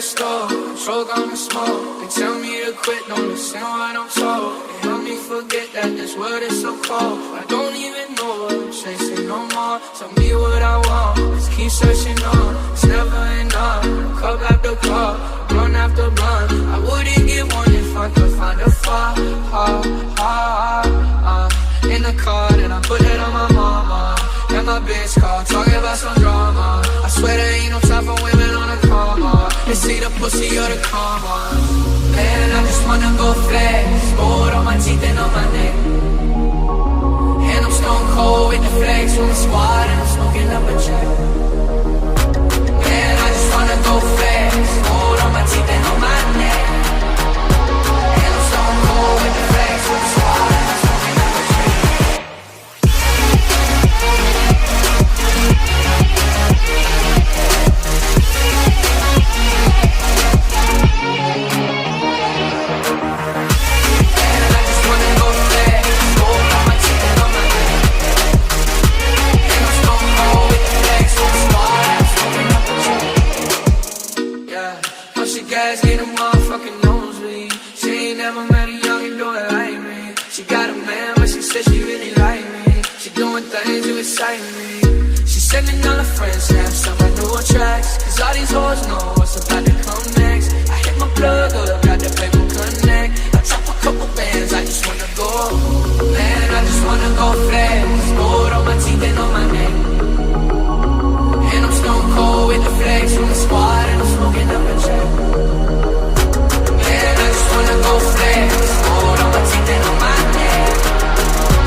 store, control gonna smoke. They tell me to quit, don't listen what I'm told. They help me forget that this world is so cold. I don't even know what I'm chasing no more. Tell me what I want, let's keep searching on. It's never enough, cup after cup, blunt after blunt. I wouldn't get one if I could find a flaw. In the car, then I put it on my mama. And my bitch call, talking about some drama. I swear there ain't no time for women on a coma. It's either pussy or the karma. Man, I just wanna go flex, gold on my teeth and on my neck. And I'm stone cold with the flex from the squad, and I'm smoking up a check. Man, I just wanna go flex, gold on my teeth and on my neck. And I'm stone cold with the flex from the squad, and I'm smoking up a check. Get a motherfucking nosebleed. She ain't never met a youngin' do it like me. She got a man, but she said she really like me. She doing things to excite me. She sending all her friends snaps on my newer tracks. Cause all these hoes know what's about to come next. I hit my plug up, got the paper connect. I drop a couple bands, I just wanna go. Man, I just wanna go flex.